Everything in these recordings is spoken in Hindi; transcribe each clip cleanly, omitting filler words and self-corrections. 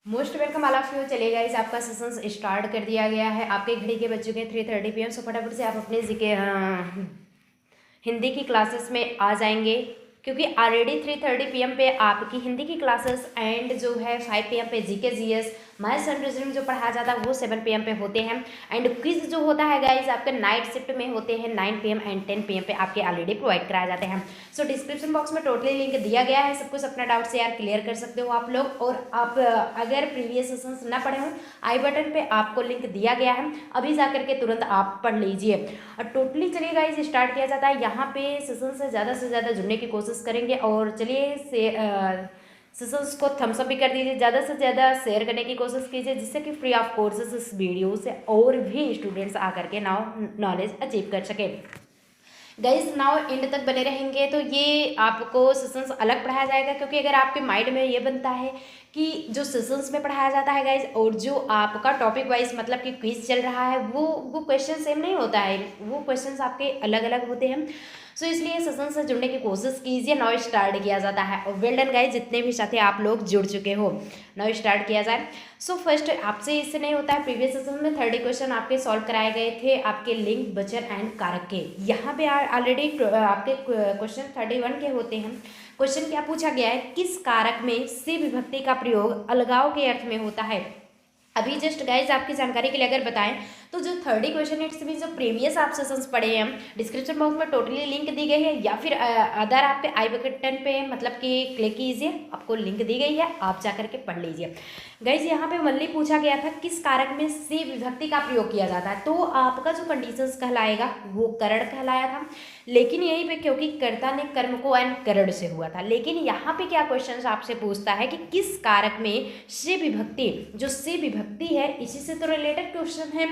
Most welcome all of you. चलिए गाइस, आपका सेशन स्टार्ट कर दिया गया है। आपके घड़ी के बज चुके हैं 3:30 PM। सो फटाफट से आप अपने हिंदी की क्लासेस में आ जाएंगे, क्योंकि ऑलरेडी 3:30 PM पे आपकी हिंदी की क्लासेस एंड जो है 5 PM पे GK GS maths and reasoning जो पढ़ाया जाता है वो 7 PM पे होते हैं। एंड क्विज जो होता है गाइज आपके नाइट शिफ्ट में होते हैं 9 PM एंड 10 PM पे आपके ऑलरेडी प्रोवाइड कराए जाते हैं। सो डिस्क्रिप्शन बॉक्स में टोटली लिंक दिया गया है, सब कुछ अपना डाउट से यार क्लियर कर सकते हो आप लोग। और आप अगर प्रीवियस सेशंस ना पढ़े हो, आई बटन पे आपको लिंक दिया गया है, अभी जा करके तुरंत आप पढ़ लीजिए। और टोटली चलिए गाइज स्टार्ट किया जाता है। यहाँ पे सेशन से ज़्यादा जुड़ने की कोशिश करेंगे। और चलिए सेशंस को थम्स अप भी कर दीजिए, ज़्यादा से ज़्यादा शेयर करने की कोशिश कीजिए, जिससे कि फ्री ऑफ कोर्सेज इस वीडियो से और भी स्टूडेंट्स आकर के नॉलेज अचीव कर सके। गाइस नाउ एंड तक बने रहेंगे तो ये आपको सेशंस अलग पढ़ाया जाएगा, क्योंकि अगर आपके माइंड में ये बनता है कि जो सेशंस में पढ़ाया जाता है गाइस और जो आपका टॉपिक वाइज मतलब कि क्विज चल रहा है वो क्वेश्चन सेम नहीं होता है, वो क्वेश्चंस आपके अलग अलग होते हैं। सो इसलिए सेशन से जुड़ने की कोशिश कीजिए। नाउ स्टार्ट किया जाता है। और वेल डन गाइस, जितने भी साथी आप लोग जुड़ चुके हो, नाउ स्टार्ट किया जाए। सो फर्स्ट आपसे इससे नहीं होता है, प्रीवियस सेशन में 30 क्वेश्चन आपके सॉल्व कराए गए थे आपके लिंक बचर एंड कारक के। यहाँ पे ऑलरेडी आपके क्वेश्चन 31 के होते हैं। क्वेश्चन क्या पूछा गया है, किस कारक में से विभक्ति का प्रयोग अलगाव के अर्थ में होता है। अभी जस्ट गाइज आपकी जानकारी के लिए अगर बताएं तो जो 30 क्वेश्चन इट्स भी जो प्रीवियस आप सेशंस पढ़े हैं, डिस्क्रिप्शन बॉक्स में टोटली लिंक दी गई है, या फिर अदर आप पे आई बटन पे मतलब कि क्लिक कीजिए, आपको लिंक दी गई है, आप जा करके पढ़ लीजिए। गाइज यहाँ पे मल्ली पूछा गया था किस कारक में से विभक्ति का प्रयोग किया जाता है, तो आपका जो कंडीशंस कहलाएगा वो करण कहलाया था। लेकिन यहीं पे क्योंकि कर्ता ने कर्म को एंड करण से हुआ था, लेकिन यहाँ पे क्या क्वेश्चन आपसे पूछता है कि किस कारक में से विभक्ति, जो से विभक्ति है इसी से तो रिलेटेड क्वेश्चन है,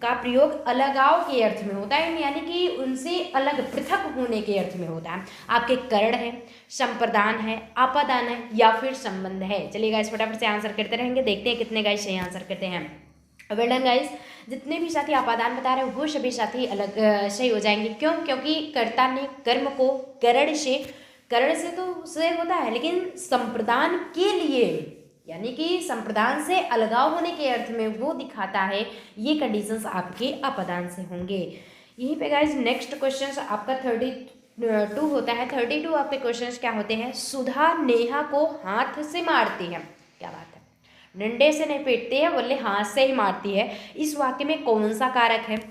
का प्रयोग अलगाव के अर्थ में होता है, यानी कि उनसे अलग पृथक होने के अर्थ में होता है। आपके करण है, संप्रदान है, आपादान है, या फिर संबंध है। चलिए गाइस फटाफट से आंसर करते रहेंगे, देखते हैं कितने गाइस सही आंसर करते हैं। वेल डन गाइस, जितने भी साथी आपादान बता रहे हैं वो सभी साथी अलग सही हो जाएंगे। क्यों? क्योंकि कर्ता ने कर्म को करण से तो से होता है, लेकिन संप्रदान के लिए यानी कि संप्रदान से अलगाव होने के अर्थ में वो दिखाता है, ये कंडीशंस आपके अपादान से होंगे। यहीं पे गाइज नेक्स्ट क्वेश्चन आपका 32 होता है। 32 आपके क्वेश्चन क्या होते हैं, सुधा नेहा को हाथ से मारती है। क्या बात है, डंडे से नहीं पीटती है, बोले हाथ से ही मारती है। इस वाक्य में कौन सा कारक है,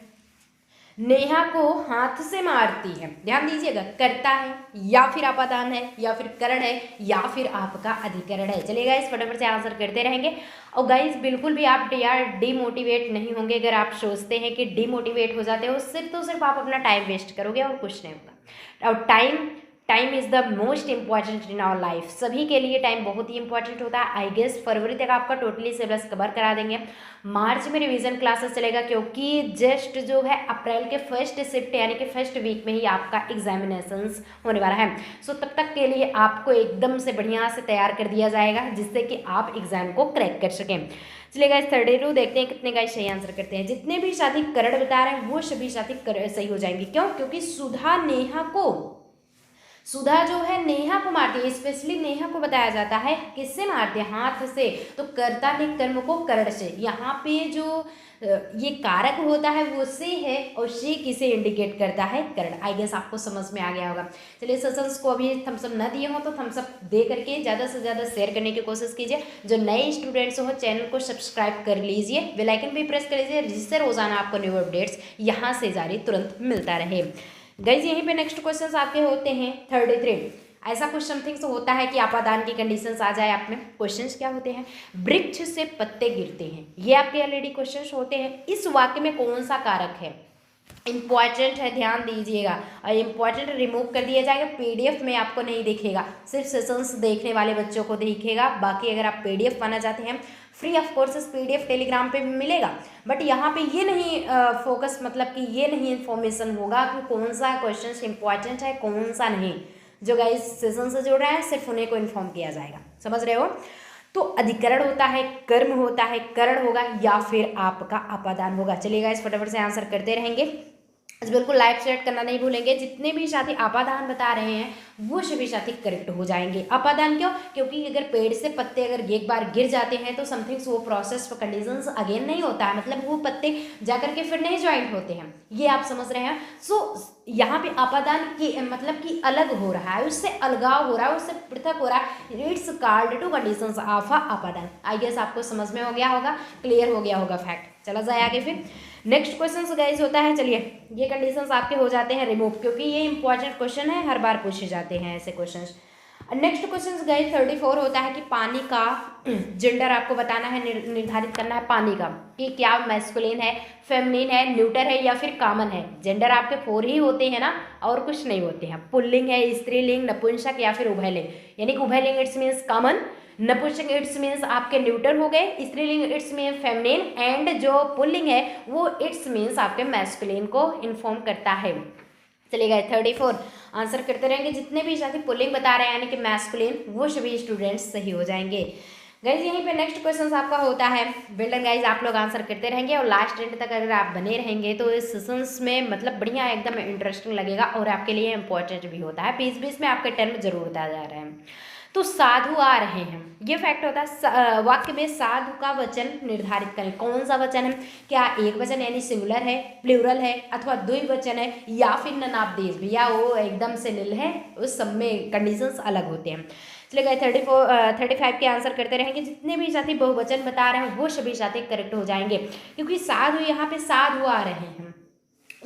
नेहा को हाथ से मारती है, ध्यान दीजिएगा, कर्ता है या फिर आपादान है या फिर करण है या फिर आपका अधिकरण है। चलिए गाइस फटाफट से आंसर करते रहेंगे। और गाइस बिल्कुल भी आप यार डिमोटिवेट नहीं होंगे। अगर आप सोचते हैं कि डिमोटिवेट हो जाते हो, सिर्फ तो सिर्फ आप अपना टाइम वेस्ट करोगे और कुछ नहीं होगा। और time is the most important in our life. सभी के लिए टाइम बहुत ही इंपॉर्टेंट होता है। आई गेस फरवरी तक आपका टोटली सिलेबस कवर करा देंगे। मार्च में रिवीजन क्लासेस चलेगा, क्योंकि जस्ट जो है अप्रैल के फर्स्ट शिफ्ट यानी कि फर्स्ट वीक में ही आपका एग्जामिनेशंस होने वाला है। सो तब तक के लिए आपको एकदम से बढ़िया से तैयार कर दिया जाएगा, जिससे कि आप एग्जाम को क्रैक कर सकें। चलिए गाइस 32 देखते हैं कितने गाइस सही आंसर करते हैं। जितने भी साथी करण बता रहे हैं वो सभी साथी सही हो जाएंगे। क्यों? क्योंकि सुधा जो है नेहा को मारती है, स्पेशली नेहा को बताया जाता है किससे मारती है, हाथ से। तो कर्ता ने कर्म को करण से, यहाँ पे जो ये कारक होता है वो से है, और से किसे इंडिकेट करता है, करण। आई गेस आपको समझ में आ गया होगा। चलिए सेशंस को अभी थम्सअप न दिए हो तो थम्सअप दे करके ज़्यादा से ज़्यादा शेयर करने की कोशिश कीजिए। जो नए स्टूडेंट्स हो चैनल को सब्सक्राइब कर लीजिए, बेल आइकन भी प्रेस कर लीजिए, जिससे रोजाना आपको न्यू अपडेट्स यहाँ से जारी तुरंत मिलता रहे। गाइज यहीं पे नेक्स्ट क्वेश्चन आपके होते हैं 33। ऐसा कुछ समथिंग तो होता है कि आपादान की कंडीशंस आ जाए आप में। क्वेश्चंस क्या होते हैं, वृक्ष से पत्ते गिरते हैं, ये आपके ऑलरेडी क्वेश्चंस होते हैं। इस वाक्य में कौन सा कारक है, इंपॉर्टेंट है, ध्यान दीजिएगा। और इंपॉर्टेंट रिमूव कर दिया जाएगा, पीडीएफ में आपको नहीं दिखेगा, सिर्फ सेशंस देखने वाले बच्चों को दिखेगा। बाकी अगर आप पीडीएफ पाना चाहते हैं, free of courses PDF Telegram पे भी मिलेगा, बट यहाँ पे ये नहीं फोकस मतलब कि ये नहीं इन्फॉर्मेशन होगा कि कौन सा क्वेश्चन इंपॉर्टेंट है कौन सा नहीं। जो गाइस सेशन से जुड़ रहे हैं सिर्फ उन्हें को इन्फॉर्म किया जाएगा, समझ रहे हो। तो अधिकरण होता है, कर्म होता है, करण होगा, या फिर आपका अपादान होगा। चलिए गाइस फटाफट से आंसर करते रहेंगे। बिल्कुल लाइव सेलेक्ट करना नहीं भूलेंगे। जितने भी साथी अपादान बता रहे हैं वो सभी साथी करेक्ट हो जाएंगे। अपादान क्यों? क्योंकि अगर पेड़ से पत्ते अगर एक बार गिर जाते हैं तो समथिंग्स वो प्रोसेस कंडीशंस अगेन नहीं होता है, मतलब वो पत्ते जाकर के फिर नहीं ज्वाइंट होते हैं, ये आप समझ रहे हैं। सो यहाँ पे अपादान की मतलब कि अलग हो रहा है, उससे अलगाव हो रहा है, उससे पृथक हो रहा है। It's called two conditions of अपादान। आई गेस आपको समझ में हो गया होगा, क्लियर हो गया होगा फैक्ट। चला जाए आगे फिर नेक्स्ट क्वेश्चन गाइज होता है। चलिए ये कंडीशंस आपके हो जाते हैं रिमूव, क्योंकि ये इंपॉर्टेंट क्वेश्चन है, हर बार पूछे जाते हैं ऐसे क्वेश्चंस। नेक्स्ट क्वेश्चन गाइज 34 होता है कि पानी का जेंडर आपको बताना है, निर्धारित करना है पानी का, कि क्या मैस्कुलिन है, फेमिनिन है, न्यूटर है या फिर कॉमन है। जेंडर आपके 4 ही होते हैं ना, और कुछ नहीं होते हैं। पुल्लिंग है, स्त्रीलिंग, नपुंसक या फिर उभयलिंग। यानी कि उभयलिंग इट्स मीन्स कॉमन, नपुंसक इट्स मीन्स आपके न्यूटर हो गए, स्त्रीलिंग इट्स मीन फेमिनिन, एंड जो पुल्लिंग है वो इट्स मीन्स आपके मैस्कुलिन को इन्फॉर्म करता है। चलिए 34 आंसर करते रहेंगे। जितने भी साथी पुल्लिंग बता रहे हैं यानी कि मैस्कुलिन, वो सभी स्टूडेंट्स सही हो जाएंगे। गाइज यहीं पे नेक्स्ट क्वेश्चन आपका होता है। वेल डन गाइज, आप लोग आंसर करते रहेंगे और लास्ट एंड तक अगर आप बने रहेंगे तो इस सेशंस में मतलब बढ़िया एकदम इंटरेस्टिंग लगेगा और आपके लिए इंपॉर्टेंट भी होता है। बीच बीच में आपके टर्म जरूर बताया जा रहे हैं। तो साधु आ रहे हैं, ये फैक्ट होता है। वाक्य में साधु का वचन निर्धारित करें। कौन सा वचन है? क्या एक वचन यानी सिंगुलर है, प्लूरल है, अथवा द्विवचन है, या फिर ननाबदेश भी, या वो एकदम से निल है। उस सब में कंडीशंस अलग होते हैं। चलिए 35 के आंसर करते रहेंगे। जितने भी साथी बहुवचन बता रहे हैं वो सभी साथी करेक्ट हो जाएंगे, क्योंकि साधु यहाँ पे साधु आ रहे हैं,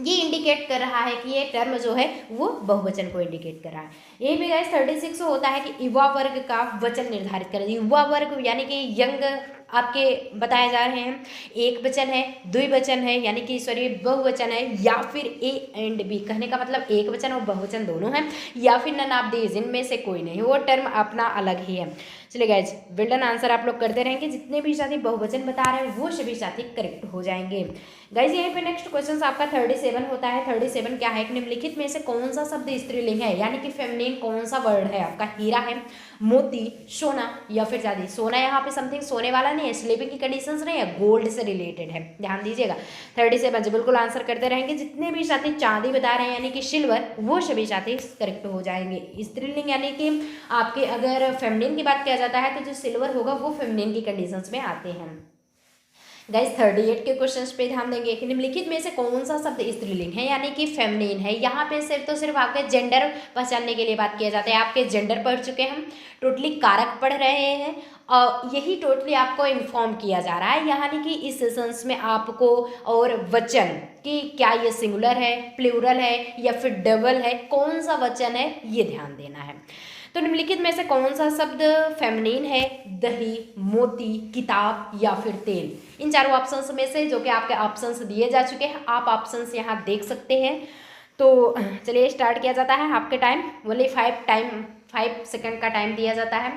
ये इंडिकेट कर रहा है कि ये टर्म जो है वो बहुवचन को इंडिकेट कर रहा है। यही भी गाइस 36 होता है कि युवा वर्ग का वचन निर्धारित करें। युवा वर्ग यानी कि यंग आपके बताए जा रहे हैं। एक वचन है, द्विवचन है यानी कि सॉरी बहुवचन है, या फिर ए एंड बी, कहने का मतलब एक वचन और बहुवचन दोनों हैं, या फिर ननाबदेश, इनमें से कोई नहीं, वो टर्म अपना अलग ही है। चलिए गाइज वेल डन, आंसर आप लोग करते रहेंगे। जितने भी साथी बहुवचन बता रहे हैं वो सभी साथी करेक्ट हो जाएंगे। गाइज यहीं पे नेक्स्ट क्वेश्चन आपका 37 होता है। 37 क्या है? निम्नलिखित में से कौन सा शब्द स्त्रीलिंग है, यानी कि फेमिनिन कौन सा वर्ड है आपका? हीरा है, मोती, सोना या फिर चांदी। सोना यहाँ पे समथिंग सोने वाला नहीं है, स्लीपिंग की कंडीशंस नहीं है, गोल्ड से रिलेटेड है, ध्यान दीजिएगा। 37 बिल्कुल आंसर करते रहेंगे। जितने भी साथी चांदी बता रहे हैं यानी कि सिल्वर, वो सभी साथी करेक्ट हो जाएंगे। स्त्रीलिंग यानी कि आपके अगर फेमिनिन की बात किया जाता है तो जो सिल्वर होगा वो फेमिनिन की कंडीशंस में आते हैं। गाइस 38 के क्वेश्चंस पे ध्यान देंगे कि निम्नलिखित में से कौन सा शब्द स्त्रीलिंग है यानी कि फेमिनिन है। यहाँ पे सिर्फ आपके जेंडर पहचानने के लिए बात किया जाता है। आपके जेंडर पढ़ चुके हैं, टोटली कारक पढ़ रहे हैं, और यही टोटली आपको इन्फॉर्म किया जा रहा है, यानी कि इस सेशंस में आपको और वचन कि क्या ये सिंगुलर है, प्लूरल है या फिर डबल है, कौन सा वचन है, ये ध्यान देना है। तो निम्नलिखित में से कौन सा शब्द फेमिनिन है? दही, मोती, किताब या फिर तेल। इन चारों ऑप्शंस में से जो कि आपके ऑप्शंस दिए जा चुके हैं, आप ऑप्शंस यहाँ देख सकते हैं। तो चलिए स्टार्ट किया जाता है। आपके टाइम ओनली 5 सेकंड का टाइम दिया जाता है,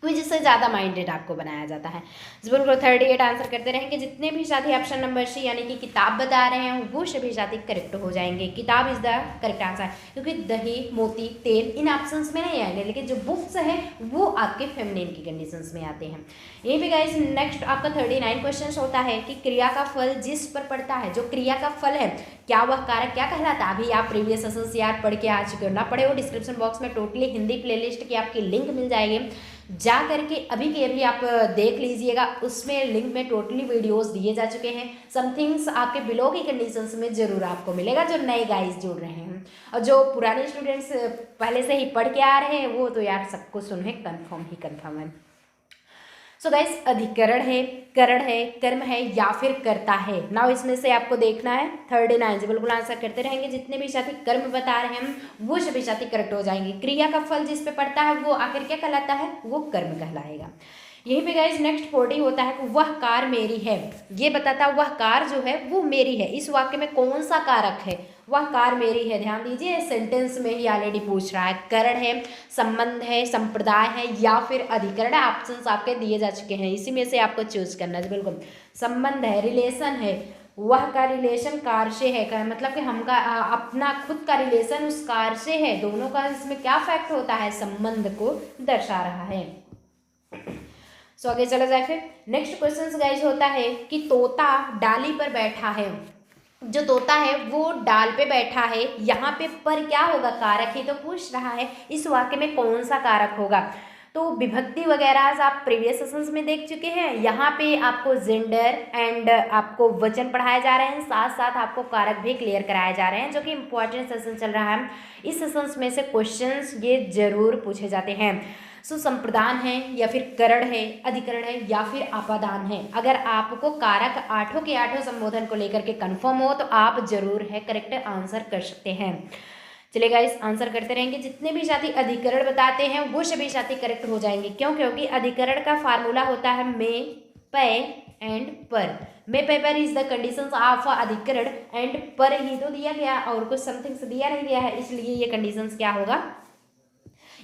क्विज से ज़्यादा माइंडेड आपको बनाया जाता है। बिल्कुल 38 आंसर करते रहेंगे। जितने भी साथी ऑप्शन नंबर सी यानी कि किताब बता रहे हैं वो सभी साथी करेक्ट हो जाएंगे। किताब इज द करेक्ट आंसर, क्योंकि दही, मोती, तेल इन ऑप्शंस में नहीं आएंगे, लेकिन जो बुक्स है वो आपके फेमिनिन की कंडीशंस में आते हैं। ये भी गाइस नेक्स्ट आपका 39 क्वेश्चन होता है कि क्रिया का फल जिस पर पड़ता है, जो क्रिया का फल है, क्या वह कारक क्या कहलाता है? अभी आप प्रीवियस सेशंस यार पढ़ के आ चुके हो, ना पढ़े हो डिस्क्रिप्शन बॉक्स में टोटली हिंदी प्लेलिस्ट की आपकी लिंक मिल जाएगी, जा करके अभी के अभी आप देख लीजिएगा। उसमें लिंक में टोटली वीडियोस दिए जा चुके हैं। समथिंग्स आपके बिलो की कंडीशंस में जरूर आपको मिलेगा, जो नए गाइस जुड़ रहे हैं, और जो पुराने स्टूडेंट्स पहले से ही पढ़ के आ रहे हैं वो तो यार सबको सुने कंफर्म है। सो गाइस अधिकरण है, करण है, कर्म है या फिर कर्ता है। नाउ इसमें से आपको देखना है 39 बिल्कुल आंसर करते रहेंगे। जितने भी साथी कर्म बता रहे हैं वो सभी साथी करेक्ट हो जाएंगे। क्रिया का फल जिस पे पड़ता है वो आखिर क्या कहलाता है? वो कर्म कहलाएगा। यहीं पे गाइस नेक्स्ट 40 होता है कि वह कार मेरी है। ये बताता है वह कार जो है वो मेरी है। इस वाक्य में कौन सा कारक है? वह कार मेरी है। ध्यान दीजिए सेंटेंस में ही ऑलरेडी पूछ रहा है। करण है, संबंध है, संप्रदाय है या फिर अधिकरण है। ऑप्शंस आपके दिए जा चुके हैं, इसी में से आपको चूज करना है। बिल्कुल संबंध है, रिलेशन है, वह का रिलेशन कार से है, मतलब कि हमका अपना खुद का रिलेशन उस कार से है। दोनों का इसमें क्या फैक्ट होता है? संबंध को दर्शा रहा है। सो आगे चला जाए फिर नेक्स्ट क्वेश्चन गाइज होता है कि तोता डाली पर बैठा है। जो तोता है वो डाल पे बैठा है, यहाँ पे पर क्या होगा, कारक ही तो पूछ रहा है, इस वाक्य में कौन सा कारक होगा। तो विभक्ति वगैरह आप प्रीवियस सेशंस में देख चुके हैं, यहाँ पे आपको जेंडर एंड आपको वचन पढ़ाए जा रहे हैं, साथ साथ आपको कारक भी क्लियर कराए जा रहे हैं, जो कि इंपॉर्टेंट सेशन चल रहा है। इस सेशंस में से क्वेश्चंस ये जरूर पूछे जाते हैं। सो संप्रदान है या फिर करण है, अधिकरण है या फिर अपादान है। अगर आपको कारक आठों के आठों संबोधन को लेकर के कंफर्म हो तो आप जरूर है करेक्ट आंसर कर सकते हैं। चलिए गाइस, आंसर करते रहेंगे। जितने भी साथी अधिकरण बताते हैं वो सभी साथी करेक्ट हो जाएंगे। क्यों? क्योंकि अधिकरण का फार्मूला होता है मे, पे एंड पर। मे पे पर इज द कंडीशंस ऑफ अधिकरण एंड पर ही तो दिया गया और कुछ समथिंग दिया नहीं गया है, इसलिए ये कंडीशंस क्या होगा,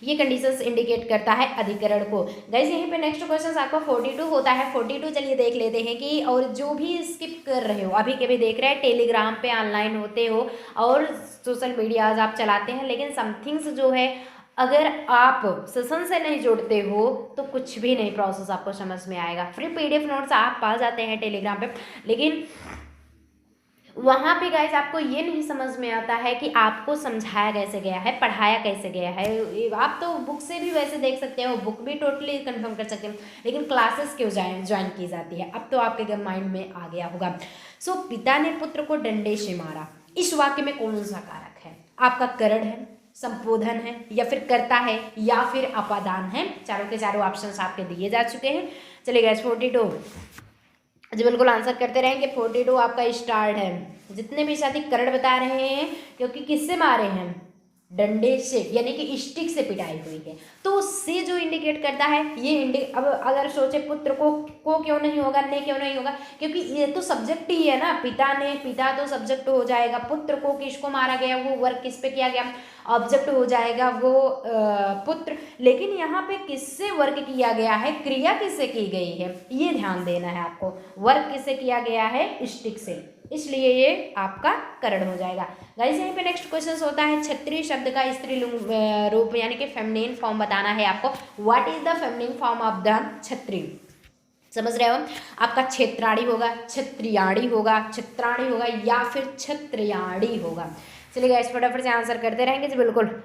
ये कंडीशंस इंडिकेट करता है अधिकरण को। गाइस यहीं पे नेक्स्ट क्वेश्चन आपका 42 होता है। 42 चलिए देख लेते हैं कि, और जो भी स्किप कर रहे हो, अभी के भी देख रहे हैं, टेलीग्राम पे ऑनलाइन होते हो और सोशल मीडियाज आप चलाते हैं, लेकिन समथिंग्स जो है अगर आप सेशन से नहीं जुड़ते हो तो कुछ भी नहीं प्रोसेस आपको समझ में आएगा। फ्री PDF नोट्स आप पा जाते हैं टेलीग्राम पे, लेकिन वहाँ पे गाइस आपको ये नहीं समझ में आता है कि आपको समझाया कैसे गया है, पढ़ाया कैसे गया है। आप तो बुक से भी वैसे देख सकते हो, बुक भी टोटली कंफर्म कर सकते हैं, लेकिन क्लासेस क्यों ज्वाइन की जाती है, अब तो आपके माइंड में आ गया होगा। सो पिता ने पुत्र को डंडे से मारा, इस वाक्य में कौन सा कारक है? आपका करण है, संबोधन है या फिर कर्ता है या फिर अपादान है। चारों के चारों ऑप्शंस आपके दिए जा चुके हैं। चलिए गाइस 42 जी बिल्कुल आंसर करते रहेंगे। 42 आपका स्टार्ट है। जितने भी साथी करण बता रहे हैं, क्योंकि किससे मारे हैं, डंडे से, यानी कि स्टिक से पिटाई हुई है, तो उससे जो इंडिकेट करता है ये अब अगर सोचे पुत्र को क्यों नहीं होगा, ने क्यों नहीं होगा, क्योंकि ये तो सब्जेक्ट ही है ना, पिता ने, पिता तो सब्जेक्ट हो जाएगा, पुत्र को किसको मारा गया, वो वर्क किस पे किया गया, ऑब्जेक्ट हो जाएगा वो पुत्र। लेकिन यहाँ पे किससे वर्क किया गया है, क्रिया किससे की गई है, ये ध्यान देना है आपको। वर्क किससे किया गया है, स्टिक से, इसलिए ये आपका करण हो जाएगा। गाइस यहीं पे नेक्स्ट क्वेश्चन होता है, क्षत्रिय शब्द का स्त्रीलिंग रूप यानी कि फेमिनिन फॉर्म बताना है आपको। What is the feminine form of the Kshatriya? समझ रहे हो? आपका क्षेत्राणी होगा, क्षत्रियाणी होगा, क्षत्राणी होगा या फिर क्षत्रियाणी होगा। चलिए गाइस फटाफट से आंसर करते रहेंगे जी बिल्कुल।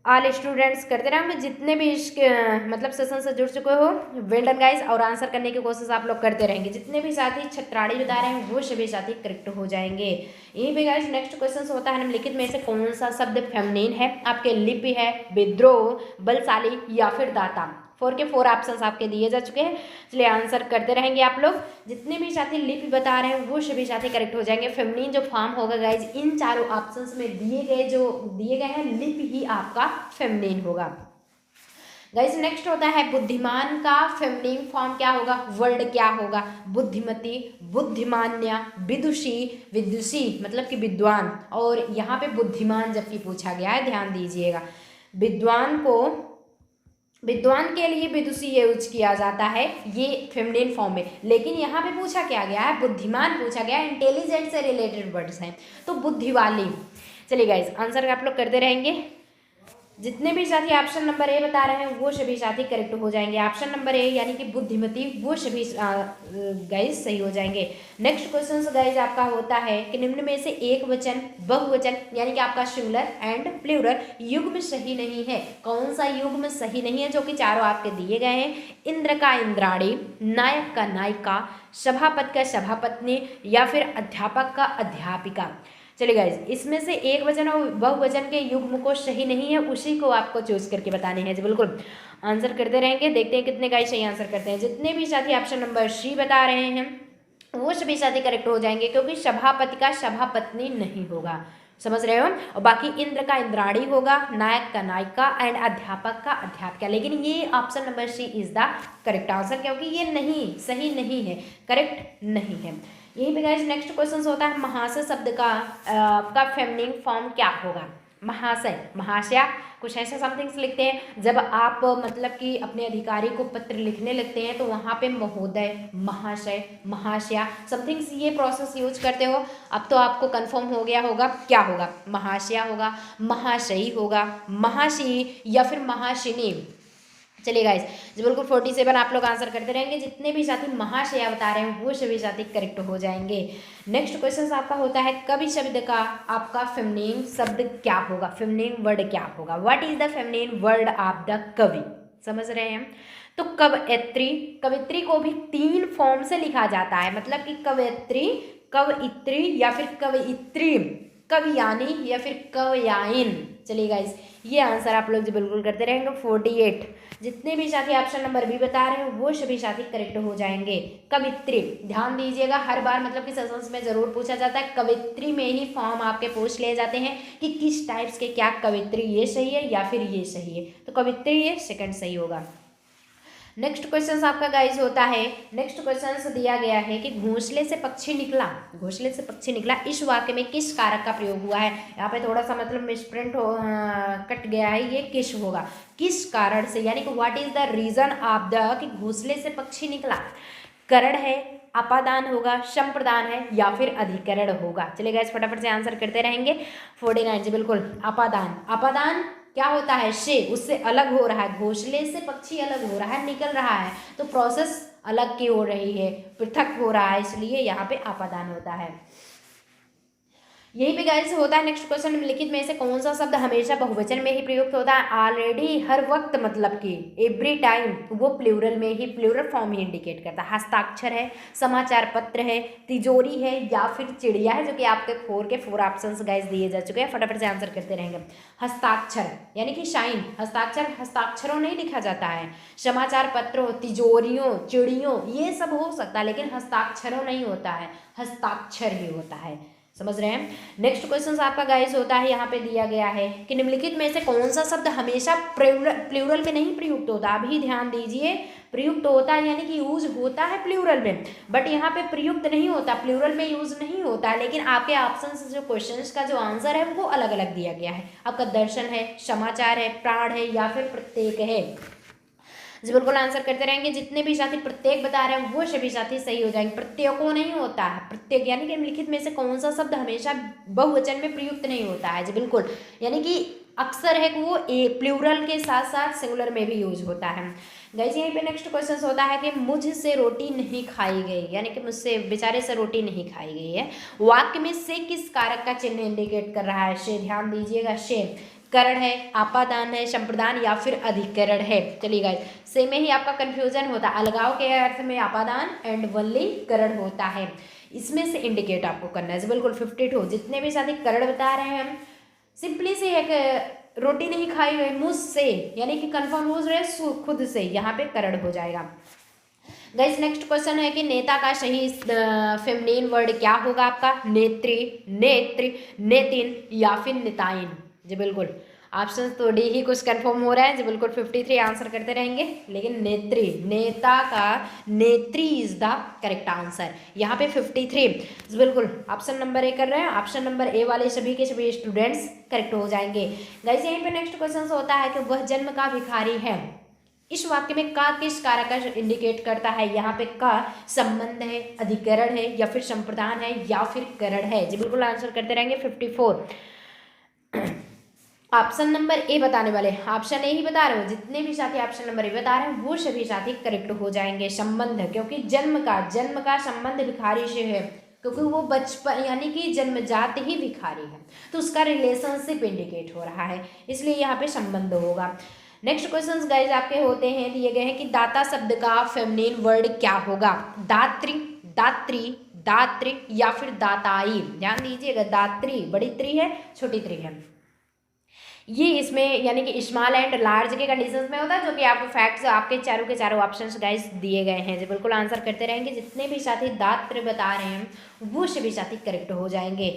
ऑल स्टूडेंट्स करते रहेंगे, जितने भी इसके मतलब सेशन से जुड़ चुके हो, वेल डन गाइस, और आंसर करने की कोशिश आप लोग करते रहेंगे। जितने भी साथी छत्राड़ी बता रहे हैं वो सभी साथी करेक्ट हो जाएंगे। यहीं पे गाइस नेक्स्ट क्वेश्चन होता है, निम्नलिखित में से कौन सा शब्द फेमिनिन है? आपके लिपि है, विद्रोह, बलशाली या फिर दाता। 4 के 4 ऑप्शंस आपके दिए जा चुके हैं। चलिए आंसर करते रहेंगे आप लोग। जितने भी साथी लिपि बता रहे हैं वो सभी साथी करेक्ट हो जाएंगे। फेमिनिन जो फॉर्म होगा गाइज, इन चारों ऑप्शंस में दिए गए हैं, लिपि ही आपका फेमिनिन होगा। गाइज नेक्स्ट होता है, बुद्धिमान का फेमिनिन फॉर्म क्या होगा, वर्ड क्या होगा? बुद्धिमती, बुद्धिमान्या, विदुषी, विदुषी मतलब कि विद्वान, और यहाँ पे बुद्धिमान जबकि पूछा गया है, ध्यान दीजिएगा। विद्वान के लिए विदुषी यूज किया जाता है, ये फेमिनिन फॉर्म में। लेकिन यहाँ पे पूछा क्या गया है, बुद्धिमान पूछा गया है, इंटेलिजेंट से रिलेटेड वर्ड्स हैं, तो बुद्धि वाली। चलिए गाइज आंसर आप लोग करते रहेंगे। जितने भी साथी ऑप्शन नंबर ए बता रहे हैं वो सभी साथी करेक्ट हो जाएंगे। ऑप्शन नंबर ए यानी कि बुद्धिमती, वो सभी गाइज सही हो जाएंगे। नेक्स्ट क्वेश्चन गाइज आपका होता है कि निम्न में से एक वचन, बहुवचन यानी कि आपका सिंगुलर एंड प्लूरल युग्म सही नहीं है। कौन सा युग्म सही नहीं है? जो कि चारों आपके दिए गए हैं। इंद्र का इंद्राणी, नायक का नायिका, सभापति का सभापत्नी या फिर अध्यापक का अध्यापिका। चलिए गाइज इसमें से एक वचन और बहुवचन के युग्म को सही नहीं है, उसी को आपको चूज करके बताने हैं जी बिल्कुल। आंसर करते रहेंगे, देखते हैं कितने गाइज सही आंसर करते हैं। जितने भी साथी ऑप्शन नंबर सी बता रहे हैं वो सभी साथी करेक्ट हो जाएंगे, क्योंकि सभापति का सभापत्नी नहीं होगा। समझ रहे हो? और बाकी इंद्र का इंद्राणी होगा, नायक का नायिका एंड अध्यापक का अध्यापिका। लेकिन ये option number C is the correct answer, क्योंकि ये नहीं, सही नहीं है, करेक्ट नहीं है। यही पे गाइस नेक्स्ट क्वेश्चन होता है, महाशय शब्द का आपका फेमिनिन फॉर्म क्या होगा? महाशय, महाशया, कुछ ऐसा समथिंग्स लिखते हैं। जब आप मतलब कि अपने अधिकारी को पत्र लिखने लगते हैं तो वहाँ पे महोदय, महाशय, महाशया समथिंग्स ये प्रोसेस यूज करते हो। अब तो आपको कंफर्म हो गया होगा क्या होगा, महाशया होगा, महाशयी होगा, महाशयी या फिर महाशिनी। चलिए गाइस, जी बिल्कुल 47 आप लोग आंसर करते रहेंगे। जितने भी साथी महाशया बता रहे हैं वो सभी साथी करेक्ट हो जाएंगे। नेक्स्ट क्वेश्चन आपका होता है कवि शब्द का आपका फेमिनिन शब्द क्या होगा, फेमिनिन वर्ड क्या होगा। What is the feminine word of the कवि, समझ रहे हैं। तो कवयत्री, कवित्री को भी 3 फॉर्म से लिखा जाता है, मतलब कि कवयत्री, कवयित्री या फिर कवयित्री, कवियानी या फिर कवयाइन। चलिए गाइस, ये आंसर आप लोग जो बिल्कुल करते रहेंगे। 48 जितने भी साथी ऑप्शन नंबर बी बता रहे हैं वो सभी साथी करेक्ट हो जाएंगे। कवित्री, ध्यान दीजिएगा, हर बार मतलब कि सेशंस में जरूर पूछा जाता है, कवित्री में ही फॉर्म आपके पूछ लिए जाते हैं कि किस टाइप्स के क्या कवित्री, ये सही है या फिर ये सही है। तो कवित्री ये सेकंड सही होगा। नेक्स्ट क्वेश्चन आपका गाइज होता है, नेक्स्ट क्वेश्चन दिया गया है कि घोंसले से पक्षी निकला, घोंसले से पक्षी निकला, इस वाक्य में किस कारक का प्रयोग हुआ है। यहाँ पे थोड़ा सा मतलब मिसप्रिंट कट गया है, ये किस होगा, किस कारण से, यानी कि what is the reason of the कि घोंसले से पक्षी निकला। करण है, अपादान होगा, संप्रदान है या फिर अधिकरण होगा। चलिए गाइस फटाफट से आंसर करते रहेंगे। 49 जी बिल्कुल अपादान, अपादान क्या होता है, से उससे अलग हो रहा है, घोंसले से पक्षी अलग हो रहा है, निकल रहा है, तो प्रोसेस अलग की हो रही है, पृथक हो रहा है, इसलिए यहाँ पे अपादान होता है। यही पे गाइस होता है नेक्स्ट क्वेश्चन, निम्नलिखित में से कौन सा शब्द हमेशा बहुवचन में ही प्रयुक्त होता है। ऑलरेडी, हर वक्त, मतलब कि एवरी टाइम, वो प्लूरल में ही, प्लूरल फॉर्म ही इंडिकेट करता है। हस्ताक्षर है, समाचार पत्र है, तिजोरी है या फिर चिड़िया है, जो कि आपके 4 के 4 ऑप्शंस गाइस दिए जा चुके हैं। फटाफट से आंसर करते रहेंगे। हस्ताक्षर यानी कि शाइन, हस्ताक्षर हस्ताक्षरों नहीं लिखा जाता है। समाचार पत्रों, तिजोरियों, चिड़ियों, ये सब हो सकता है, लेकिन हस्ताक्षरों नहीं होता है, हस्ताक्षर ही होता है, समझ रहे हैं। नेक्स्ट क्वेश्चन आपका गाइस होता है, यहाँ पे दिया गया है कि निम्नलिखित में से कौन सा शब्द हमेशा प्लूरल में नहीं प्रयुक्त होता। अभी ध्यान दीजिए, प्रयुक्त होता है यानी कि यूज होता है प्लूरल में, बट यहाँ पे प्रयुक्त नहीं होता, प्लूरल में यूज नहीं होता है। लेकिन आपके ऑप्शन जो क्वेश्चन का जो आंसर है वो अलग अलग दिया गया है। आपका दर्शन है, समाचार है, प्राण है या फिर प्रत्येक है। जी बिल्कुल आंसर करते रहेंगे। जितने भी साथी प्रत्येक बता रहे हैं वो सभी साथी सही हो जाएंगे। प्रत्येकों नहीं होता है, प्रत्येक यानी कि निम्नलिखित में से कौन सा शब्द हमेशा बहुवचन में प्रयुक्त नहीं होता है। जी बिल्कुल, यानी कि अक्सर है कि वो प्लूरल के साथ साथ सिंगुलर में भी यूज होता है। गाइस यहीं पे नेक्स्ट क्वेश्चन होता है कि मुझसे रोटी नहीं खाई गई, यानी कि मुझसे बेचारे से रोटी नहीं खाई गई है। वाक्य में से किस कारक का चिन्ह इंडिकेट कर रहा है। से, ध्यान दीजिएगा, से करण है, आपादान है, संप्रदान या फिर अधिकरण है। चलिए गाइस, से में ही आपका कंफ्यूजन होता है, अलगाव के अर्थ में आपादान एंड वनली करण होता है, इसमें से इंडिकेट आपको करना है। बिल्कुल 52 जितने भी साथी करण बता रहे हैं हम, सिंपली से एक रोटी नहीं खाई गई मुझसे, यानी कि कन्फर्म हो रहे खुद से, यहाँ पे करण हो जाएगा। गाइस नेक्स्ट क्वेश्चन है कि नेता का सही फेमिनिन वर्ड क्या होगा आपका। नेत्री, नेत्र, नेतिन या फिर नेताइन। जी बिल्कुल, ऑप्शन तो डी ही कुछ कंफर्म हो रहा है। जी बिल्कुल 53 आंसर करते रहेंगे, लेकिन नेत्री, नेता का नेत्री इज द करेक्ट आंसर। यहाँ पे 53 बिल्कुल ऑप्शन नंबर ए कर रहे हैं। ऑप्शन नंबर ए वाले सभी के सभी स्टूडेंट्स करेक्ट हो जाएंगे। गाइस यहीं पे नेक्स्ट क्वेश्चन होता है कि वह जन्म का भिखारी है। इस वाक्य में का किस कारक का इंडिकेट करता है। यहाँ पे का संबंध है, अधिकरण है या फिर संप्रदान है या फिर करण है। जी बिल्कुल आंसर करते रहेंगे। 54 ऑप्शन नंबर ए बताने वाले, ऑप्शन ए ही बता रहे हो। जितने भी साथी ऑप्शन नंबर ए बता रहे हैं वो सभी साथी करेक्ट हो जाएंगे। संबंध, क्योंकि जन्म का संबंध भिखारी से है, क्योंकि वो बचपन यानी कि जन्मजात ही भिखारी है, तो उसका रिलेशनशिप इंडिकेट हो रहा है, इसलिए यहाँ पे संबंध होगा। नेक्स्ट क्वेश्चन गाइज आपके होते हैं, दिए गए हैं कि दाता शब्द का फेमिनिन वर्ड क्या होगा। दात्री, दात्री, दात्र या फिर दाताई। ध्यान दीजिएगा, दात्री बड़ी त्री है, छोटी त्री है। ये इसमें यानी कि स्मॉल एंड लार्ज के कंडीशंस में होता है, जो कि आपको फैक्ट्स आपके चारों के चारों ऑप्शंस गाइस दिए गए हैं। जी बिल्कुल आंसर करते रहेंगे। जितने भी साथी दात्र बता रहे हैं वो सभी साथी करेक्ट हो जाएंगे।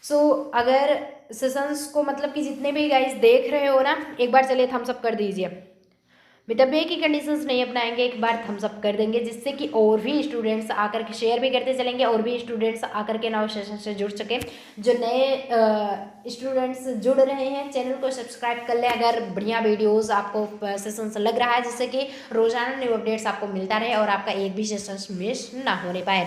अगर सेशंस को मतलब कि जितने भी गाइस देख रहे हो ना, एक बार चलिए थम्स अप कर दीजिए। मतलब एक ही कंडीशंस नहीं अपनाएंगे, एक बार थम्स अप कर देंगे, जिससे कि और भी स्टूडेंट्स आकर के शेयर भी करते चलेंगे, और भी स्टूडेंट्स आकर के नए सेशन से जुड़ सके। जो नए स्टूडेंट्स जुड़ रहे हैं चैनल को सब्सक्राइब कर लें, अगर बढ़िया वीडियोस आपको सेशंस लग रहा है, जिससे कि रोजाना न्यू अपडेट्स आपको मिलता रहे और आपका एक भी सेशंस मिस ना होने पाए।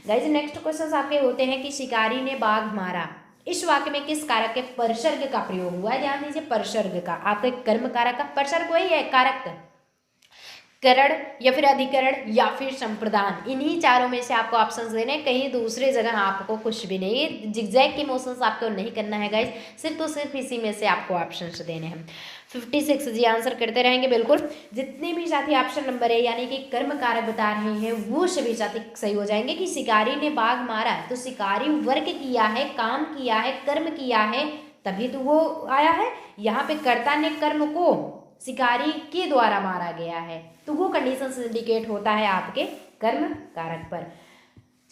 गाइज नेक्स्ट क्वेश्चन आपके होते हैं कि शिकारी ने बाघ मारा। इस वाक्य में किस कारक के परसर्ग का प्रयोग हुआ है। ध्यान दीजिए, परसर्ग का, आपके कर्म कारक का परसर्ग वही है, कारक करण या फिर अधिकरण या फिर संप्रदान, इन्हीं चारों में से आपको ऑप्शंस देने हैं, कहीं दूसरी जगह आपको कुछ भी नहीं, ये जिग्जैग इमोशंस आपको नहीं करना है गाइज, सिर्फ तो सिर्फ इसी में से आपको ऑप्शंस देने हैं। 56 जी आंसर करते रहेंगे बिल्कुल। जितने भी साथी ऑप्शन नंबर है यानी कि कर्म कारक बता रहे हैं वो सभी साथी सही हो जाएंगे। कि शिकारी ने बाघ मारा, तो शिकारी वर्क किया है, काम किया है, कर्म किया है, तभी तो वो आया है। यहाँ पे कर्ता ने कर्म को शिकारी के द्वारा मारा गया है, तो वो कंडीशन इंडिकेट होता है आपके कर्म कारक पर।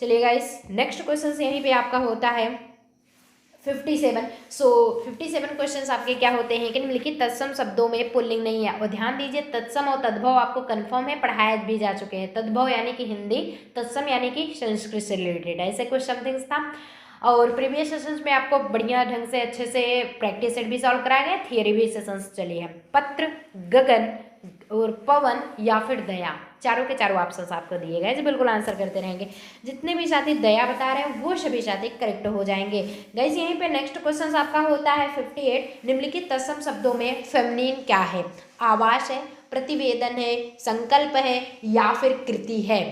चलिएगा इस नेक्स्ट क्वेश्चन यहीं पे आपका होता है 57। 57 क्वेश्चंस आपके क्या होते हैं कि निम्नलिखित तत्सम शब्दों में पुल्लिंग नहीं है। और ध्यान दीजिए, तत्सम और तद्भव आपको कंफर्म है, पढ़ाए भी जा चुके हैं। तद्भव यानी कि हिंदी, तत्सम यानी कि संस्कृत से रिलेटेड, ऐसे कुछ समथिंग्स था। और प्रीवियस सेशंस में आपको बढ़िया ढंग से अच्छे से प्रैक्टिस सेट भी सॉल्व कराए गए, थियरी भी सेशंस चली है। पत्र, गगन और पवन या फिर दया, चारों के चारों ऑप्शंस आपको दिए गए, जो बिल्कुल आंसर करते रहेंगे। जितने भी साथी दया बता रहे हैं वो सभी साथी करेक्ट हो जाएंगे। गाइस यहीं पे नेक्स्ट क्वेश्चन आपका होता है 58। निम्नलिखित तत्सम शब्दों में फेमिनिन क्या है? आवास है, प्रतिवेदन है, संकल्प है या फिर कृति है?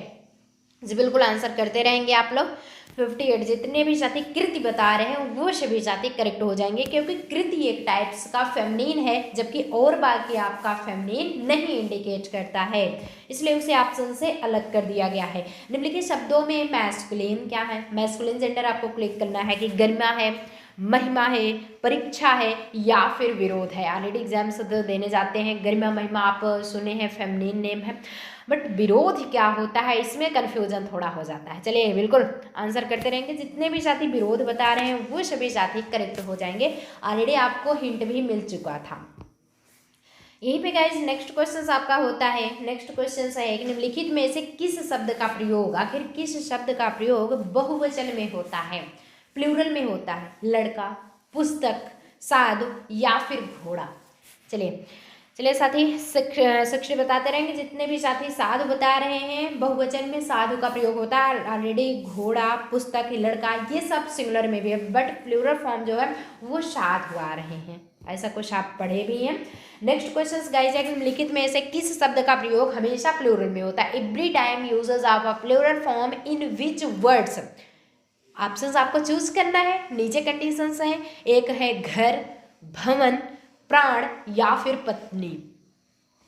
जी बिल्कुल आंसर करते रहेंगे आप लोग। 58 जितने भी साथी कृति बता रहे हैं वो सभी साथी करेक्ट हो जाएंगे, क्योंकि कृति एक टाइप्स का फेमिनिन है, जबकि और बाकी आपका फेमिनिन नहीं इंडिकेट करता है, इसलिए उसे ऑप्शन से अलग कर दिया गया है। निम्नलिखित शब्दों में मैस्कुलिन क्या है? मैस्कुलिन जेंडर आपको क्लिक करना है कि गरिमा है, महिमा है, परीक्षा है या फिर विरोध है। ऑलरेडी एग्जाम्स देने जाते हैं, गरिमा महिमा आप सुने हैं, फेमिनिन नेम है, बट विरोध क्या होता है इसमें कन्फ्यूजन थोड़ा हो जाता है। चलिए बिल्कुल आंसर करते रहेंगे। जितने भी साथी विरोध बता रहे हैं वो सभी साथी करेक्ट हो जाएंगे, ऑलरेडी आपको हिंट भी मिल चुका था। यहीं पे गाइज नेक्स्ट क्वेश्चन आपका होता है, नेक्स्ट क्वेश्चन है कि निम्नलिखित में से किस शब्द का प्रयोग, आखिर किस शब्द का प्रयोग बहुवचन में होता है, प्लूरल में होता है? लड़का, पुस्तक, साधु या फिर घोड़ा? चलिए साथी शिक्षक बताते रहेंगे। जितने भी साथी साधु बता रहे हैं बहुवचन में साधु का प्रयोग होता है। ऑलरेडी घोड़ा, पुस्तक, लड़का ये सब सिंगुलर में भी है, बट प्लूरल फॉर्म जो है वो साधु आ रहे हैं, ऐसा कुछ आप पढ़े भी हैं। नेक्स्ट क्वेश्चन गाइज है, निम्नलिखित में से किस शब्द का प्रयोग हमेशा प्लूरल में होता है? Every time uses of a plural form in which words? Options आपको चूज करना है, नीचे कंडीशंस हैं, एक है घर, भवन, प्राण या फिर पत्नी।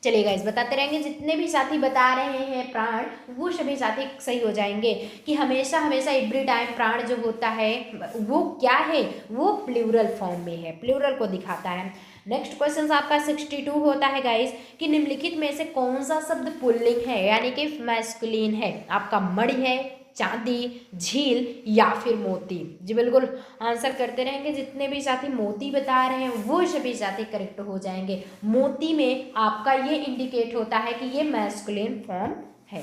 चलिए गाइस बताते रहेंगे। जितने भी साथी बता रहे हैं प्राण वो सभी साथी सही हो जाएंगे कि हमेशा हमेशा एवरी टाइम प्राण जो होता है वो क्या है, वो प्लूरल फॉर्म में है, प्लूरल को दिखाता है। नेक्स्ट क्वेश्चन आपका 62 होता है गाइस कि निम्नलिखित में से कौन सा शब्द पुल्लिंग है यानी कि मैस्कुलिन है? आपका मणि है, चांदी, झील या फिर मोती? जी बिल्कुल आंसर करते रहेंगे। जितने भी साथी मोती बता रहे हैं वो सभी साथी करेक्ट हो जाएंगे। मोती में आपका ये इंडिकेट होता है कि ये मैस्कुलिन फॉर्म है।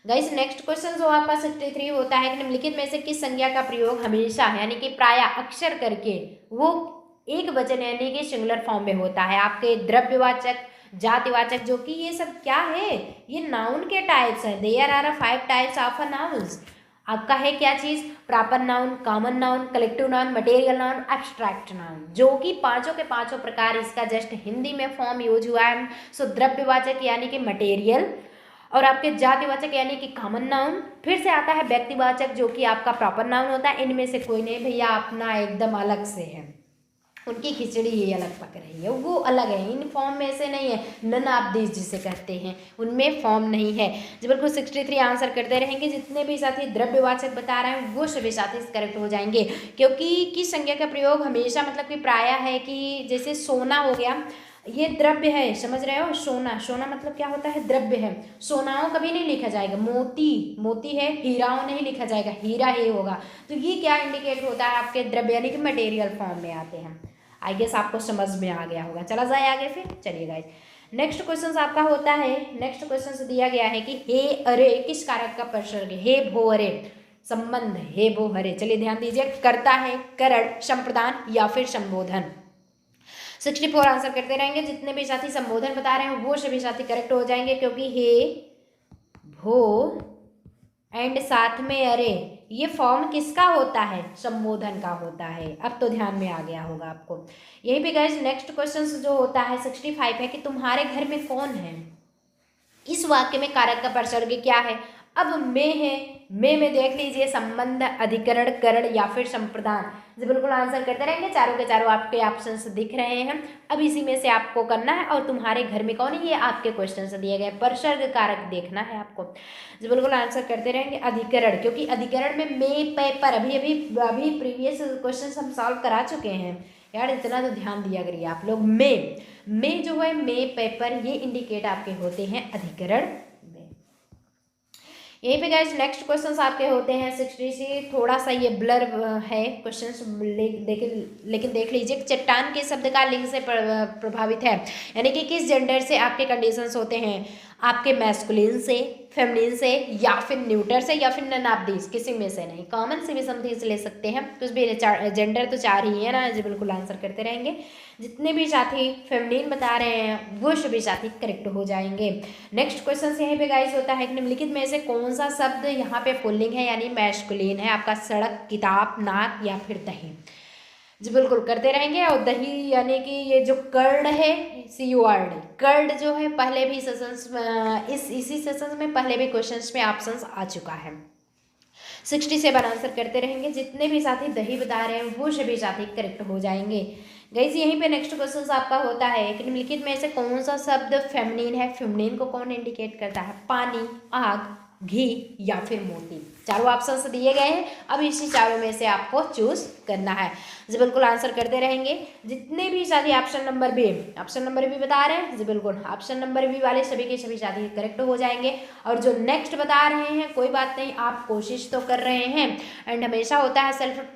गाइस नेक्स्ट क्वेश्चन जो आपका 63 होता है कि निम्नलिखित में से किस संज्ञा का प्रयोग हमेशा यानी कि प्राय अक्सर करके वो एक वचन यानी कि सिंगुलर फॉर्म में होता है? आपके द्रव्यवाचक, जातिवाचक, जो कि ये सब क्या है, ये नाउन के टाइप्स हैं। There are 5 types of a nouns. आपका है क्या चीज? Proper noun, common noun, collective noun, material noun, abstract noun, जो कि पांचों के पांचों प्रकार इसका जस्ट हिंदी में फॉर्म यूज हुआ है। सो द्रव्यवाचक यानी कि मटेरियल, और आपके जातिवाचक यानी कि कॉमन नाउन, फिर से आता है व्यक्तिवाचक जो कि आपका प्रॉपर नाउन होता है। इनमें से कोई नहीं भैया, अपना एकदम अलग से है, उनकी खिचड़ी ही अलग पक रही है, वो अलग है, इन फॉर्म में से नहीं है। नन ऑफ दिस जिसे कहते हैं उनमें फॉर्म नहीं है। जब बिल्कुल 63 आंसर करते रहेंगे। जितने भी साथी द्रव्यवाचक बता रहे हैं वो सभी साथी करेक्ट हो जाएंगे, क्योंकि किस संज्ञा का प्रयोग हमेशा मतलब कि प्राय है कि जैसे सोना हो गया, ये द्रव्य है, समझ रहे हो? सोना, सोना मतलब क्या होता है? द्रव्य है। सोनाओं कभी नहीं लिखा जाएगा, मोती, मोती है, हीराओं नहीं लिखा जाएगा, हीरा ही होगा। तो ये क्या इंडिकेट होता है? आपके द्रव्य यानी कि मटेरियल फॉर्म में आते हैं। आई गेस आपको समझ में आ गया होगा। चला जाए आगे फिर। चलिए गाइस नेक्स्ट क्वेश्चन आपका होता है, नेक्स्ट क्वेश्चन दिया गया है कि हे अरे किस कारक का प्रसर्ग? हे भो अरे संबंध, हे भो हरे। चलिए ध्यान दीजिए, करता है, करण, संप्रदान या फिर संबोधन? 64 आंसर करते रहेंगे। जितने भी साथी संबोधन बता रहे हैं वो सभी साथी करेक्ट हो जाएंगे, क्योंकि हे, भो एंड साथ में अरे ये फॉर्म किसका होता है? संबोधन का होता है। अब तो ध्यान में आ गया होगा आपको। यही पे गाइस नेक्स्ट क्वेश्चन जो होता है 65 है कि तुम्हारे घर में कौन है? इस वाक्य में कारक का प्रसर्ग क्या है? अब में है, में देख लीजिए संबंध, अधिकरण, करण या फिर संप्रदान। जी बिल्कुल आंसर करते रहेंगे, चारों के चारों आपके ऑप्शंस दिख रहे हैं। अब इसी में से आपको करना है और तुम्हारे घर में कौन है ये आपके क्वेश्चन से दिए गए, प्रसर्ग कारक देखना है आपको। जी बिल्कुल आंसर करते रहेंगे। अधिकरण, क्योंकि अधिकरण में पेपर अभी प्रीवियस क्वेश्चन हम सॉल्व करा चुके हैं यार, इतना तो ध्यान दिया करिए आप लोग। में जो है में पेपर ये इंडिकेट आपके होते हैं अधिकरण में। यहीं पे गाइस नेक्स्ट क्वेश्चंस आपके होते हैं 60 से, थोड़ा सा ये ब्लर है क्वेश्चंस, लेकिन देख लीजिए, चट्टान के शब्द का लिंग से प्रभावित है, यानी कि किस जेंडर से आपके कंडीशंस होते हैं, आपके मैस्कुलिन से, फेमिनिन से, या फिर न्यूटर से, या फिर नन ऑफ दिस, किसी में से नहीं, कॉमन से भी समथिंग ले सकते हैं, कुछ भी, जेंडर तो 4 ही है ना। जी बिल्कुल आंसर करते रहेंगे। जितने भी साथी फेमिनिन बता रहे हैं वो सभी साथी करेक्ट हो जाएंगे। नेक्स्ट क्वेश्चन यहीं पे गाइस होता है कि निम्नलिखित में से कौन सा शब्द यहाँ पे पुल्लिंग है यानी मैस्कुलिन है? आपका सड़क, किताब, नाक या फिर दही। जी बिल्कुल करते रहेंगे। और दही यानी कि ये जो कर्ड है, CURD, कर्ड जो है पहले भी सेशंस इसी सेशंस में पहले भी क्वेश्चंस में ऑप्शंस आ चुका है। 67 आंसर करते रहेंगे। जितने भी साथी दही बता रहे हैं वो सभी साथी करेक्ट हो जाएंगे। गाइस यहीं पे नेक्स्ट क्वेश्चन आपका होता है कि निम्नलिखित में से कौन सा शब्द फेमिनिन है? फेमिनिन को कौन इंडिकेट करता है? पानी, आग, घी या फिर मोती। चारों ऑप्शंस दिए गए हैं, अब इसी चारों में से आपको चूज करना है। जी बिल्कुल आंसर करते रहेंगे। जितने भी साथी ऑप्शन नंबर बी बता रहे हैं, जी बिल्कुल ऑप्शन नंबर बी वाले सभी के सभी साथी करेक्ट हो जाएंगे। और जो नेक्स्ट बता रहे हैं कोई बात नहीं, आप कोशिश तो कर रहे हैं, एंड हमेशा होता है self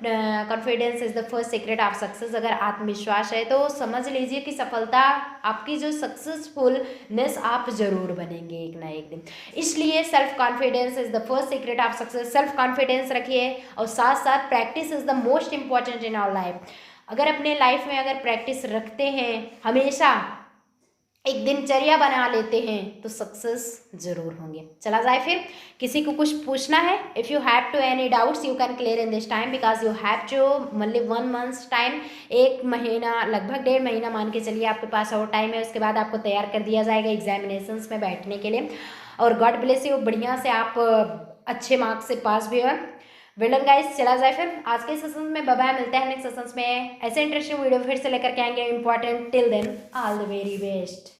confidence is the first secret of success. अगर आत्मविश्वास है तो समझ लीजिए कि सफलता आपकी जो सक्सेसफुलनेस आप जरूर बनेंगे एक ना एक दिन। इसलिए self confidence is the first secret of success. Self confidence रखिए और साथ साथ practice is the most important in our life. अगर अपने लाइफ में अगर प्रैक्टिस रखते हैं, हमेशा एक दिनचर्या बना लेते हैं तो सक्सेस जरूर होंगे। चला जाए फिर, किसी को कुछ पूछना है? If you have to any doubts you can clear in this time because you have to मतलब 1 मंथ्स टाइम, 1 महीना, लगभग 1.5 महीना मान के चलिए आपके पास और टाइम है। उसके बाद आपको तैयार कर दिया जाएगा एग्जामिनेशंस में बैठने के लिए। और गॉड ब्लेस यू, बढ़िया से आप अच्छे मार्क्स से पास भी हो। वेल डन गाइस, चला जाए फिर आज के सेशन में। बाय बाय, मिलते हैं नेक्स्ट सेशंस में। ऐसे इंटरेस्टिंग वीडियो फिर से लेकर के आएंगे important. Till then all the very best.